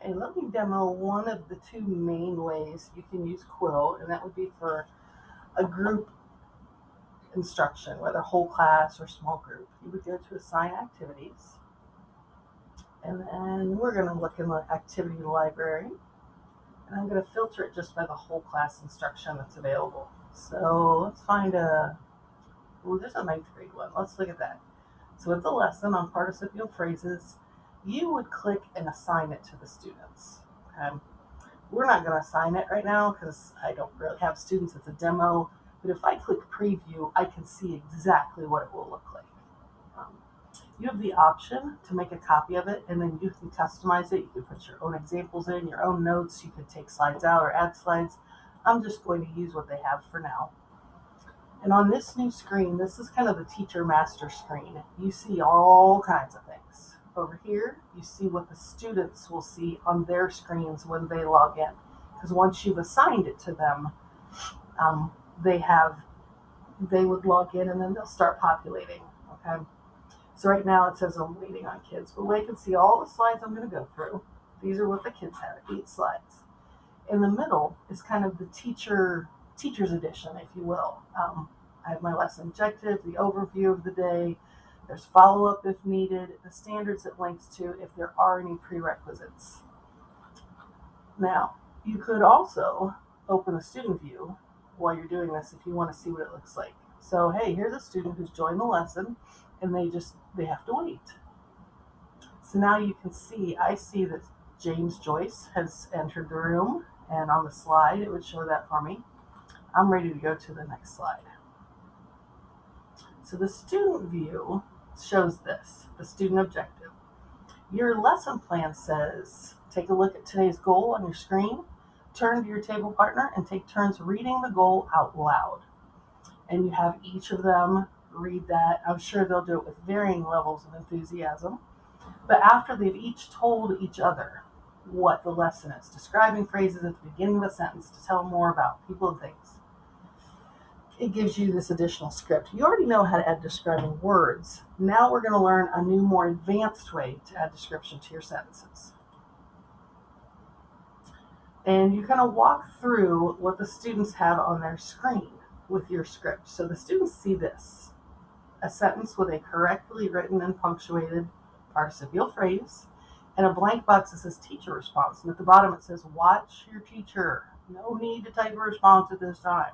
Okay, let me demo one of the two main ways you can use Quill, and that would be for a group instruction, whether whole class or small group. You would go to assign activities, and then we're going to look in the activity library, and I'm going to filter it just by the whole class instruction that's available. So let's find there's a ninth grade one. Let's look at that. So with the lesson on participial phrases, you would click and assign it to the students. Okay? We're not going to assign it right now because I don't really have students. It's a demo. But if I click preview, I can see exactly what it will look like. Um, you have the option to make a copy of it, and then you can customize it. You can put your own examples in, your own notes. You can take slides out or add slides. I'm just going to use what they have for now. And on this new screen, this is kind of the teacher master screen. You see all kinds of things. Over here, you see what the students will see on their screens when they log in. Because once you've assigned it to them, um, they would log in and then they'll start populating. Okay. So right now it says I'm waiting on kids, but they can see all the slides I'm going to go through. These are what the kids have, 8 slides. In the middle is kind of the teacher's edition, if you will. I have my lesson objective, the overview of the day. There's follow-up if needed, the standards it links to if there are any prerequisites. Now, you could also open the student view while you're doing this if you want to see what it looks like. So, hey, here's a student who's joined the lesson and they have to wait. So now you can see, I see that James Joyce has entered the room, and on the slide it would show that for me. I'm ready to go to the next slide. So the student view shows this, the student objective. Your lesson plan says, take a look at today's goal on your screen, turn to your table partner, and take turns reading the goal out loud. And you have each of them read that. I'm sure they'll do it with varying levels of enthusiasm. But after they've each told each other what the lesson is, describing phrases at the beginning of a sentence to tell more about people and things, it gives you this additional script. You already know how to add describing words. Now we're going to learn a new, more advanced way to add description to your sentences. And you kind of walk through what the students have on their screen with your script. So the students see this, a sentence with a correctly written and punctuated participial phrase, and a blank box that says teacher response. And at the bottom it says, watch your teacher. No need to type a response at this time.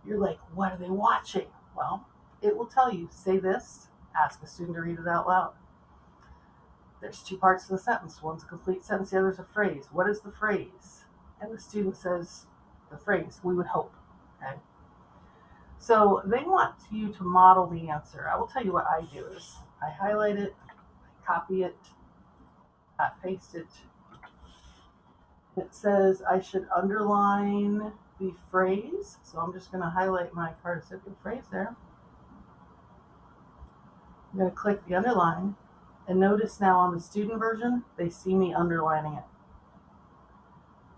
You're like, what are they watching? Well, it will tell you, say this, ask a student to read it out loud. There's 2 parts to the sentence. One's a complete sentence, the other's a phrase. What is the phrase? And the student says the phrase, we would hope. Okay. So they want you to model the answer. I will tell you what I do is I highlight it, I copy it, I paste it. It says I should underline the phrase. So I'm just going to highlight my participial phrase there. I'm going to click the underline, and notice now on the student version, they see me underlining it.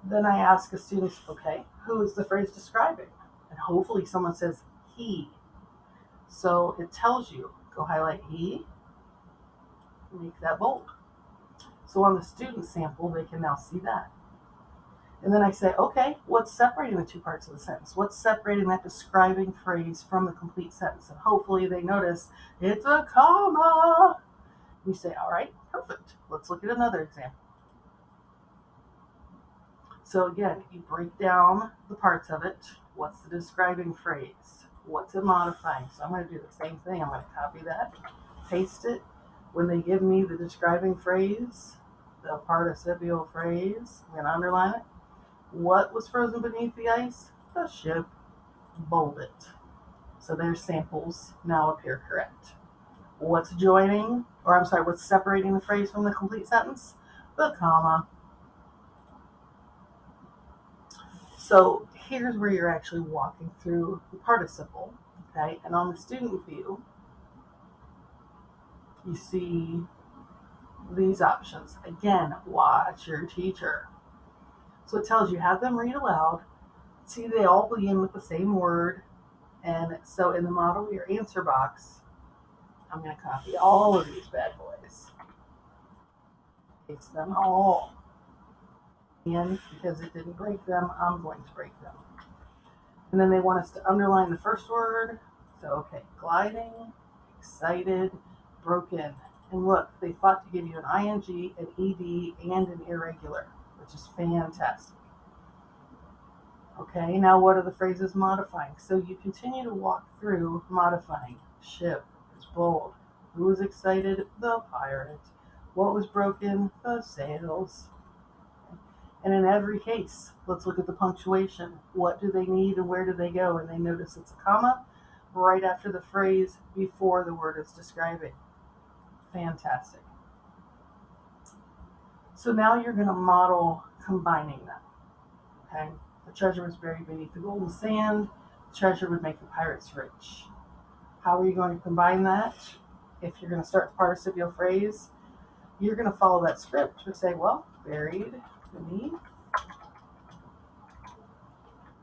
Then I ask a student, okay, who is the phrase describing? And hopefully someone says he. So it tells you, go highlight he, make that bold. So on the student sample, they can now see that. And then I say, okay, what's separating the 2 parts of the sentence? What's separating that describing phrase from the complete sentence? And hopefully they notice it's a comma. You say, all right, perfect. Let's look at another example. So again, you break down the parts of it. What's the describing phrase? What's it modifying? So I'm going to do the same thing. I'm going to copy that, paste it. When they give me the describing phrase, the participial phrase, I'm going to underline it. What was frozen beneath the ice? The ship. Bold it. So their samples now appear correct. What's what's separating the phrase from the complete sentence? The comma. So here's where you're actually walking through the participle, okay? And on the student view, you see these options. Again, watch your teacher. So it tells you, have them read aloud. See, they all begin with the same word. And so in the model your answer box, I'm going to copy all of these bad boys, Fix them all. And because it didn't break them, I'm going to break them. And then they want us to underline the first word. So, okay, gliding, excited, broken. And look, they thought to give you an ing, an ed, and an irregular, which is fantastic. Okay, now what are the phrases modifying? So you continue to walk through modifying. Ship is bold. Who was excited? The pirate. What was broken? The sails. And in every case, let's look at the punctuation. What do they need and where do they go? And they notice it's a comma right after the phrase before the word is describing. Fantastic. So now you're going to model combining them. Okay? The treasure was buried beneath the golden sand. The treasure would make the pirates rich. How are you going to combine that? If you're going to start the participial phrase, you're going to follow that script to say, well, buried beneath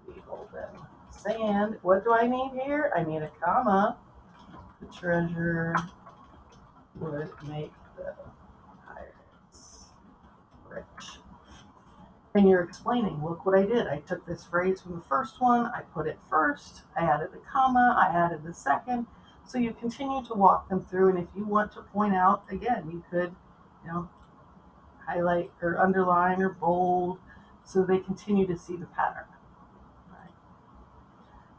the golden sand. What do I need here? I need a comma. The treasure would make the pirates rich. And you're explaining, look what I did. I took this phrase from the first one, I put it first, I added the comma, I added the second. So you continue to walk them through, and if you want to point out, again, you could, highlight or underline or bold so they continue to see the pattern. Right.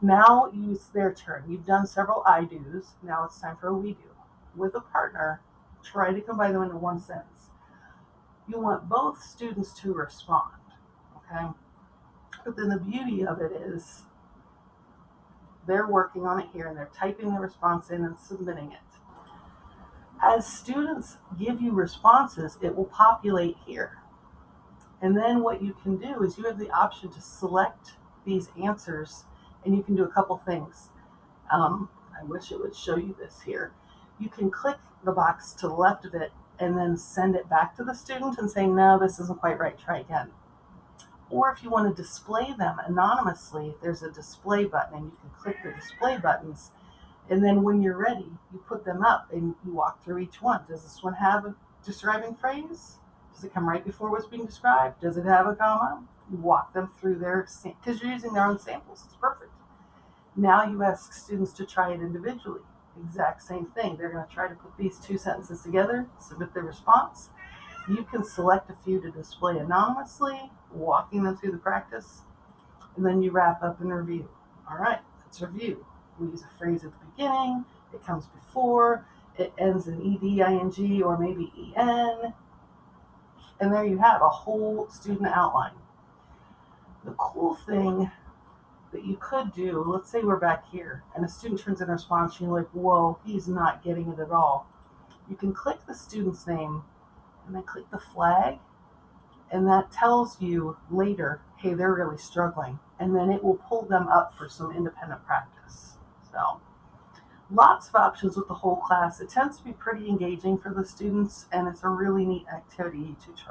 Now it's their turn. You've done several I do's. Now it's time for a we do. With a partner, try to combine them into one sentence. You want both students to respond. Okay? But then the beauty of it is they're working on it here and they're typing the response in and submitting it. As students give you responses, it will populate here. And then what you can do is you have the option to select these answers, and you can do a couple things. I wish it would show you this here. You can click the box to the left of it and then send it back to the student and say, no, this isn't quite right, try again. Or if you want to display them anonymously, there's a display button, and you can click the display buttons. And then when you're ready, you put them up and you walk through each one. Does this one have a describing phrase? Does it come right before what's being described? Does it have a comma? You walk them through because you're using their own samples. It's perfect. Now you ask students to try it individually. Exact same thing. They're going to try to put these two sentences together, submit their response. You can select a few to display anonymously, walking them through the practice, and then you wrap up and review. All right, let's review. We use a phrase at the beginning, it comes before, it ends in ed, ing, or maybe en, and there you have a whole student outline. The cool thing that you could do, let's say we're back here, and a student turns in a response, and you're like, whoa, he's not getting it at all. You can click the student's name, and then click the flag, and that tells you later, hey, they're really struggling, and then it will pull them up for some independent practice. So lots of options with the whole class. It tends to be pretty engaging for the students, and it's a really neat activity to try.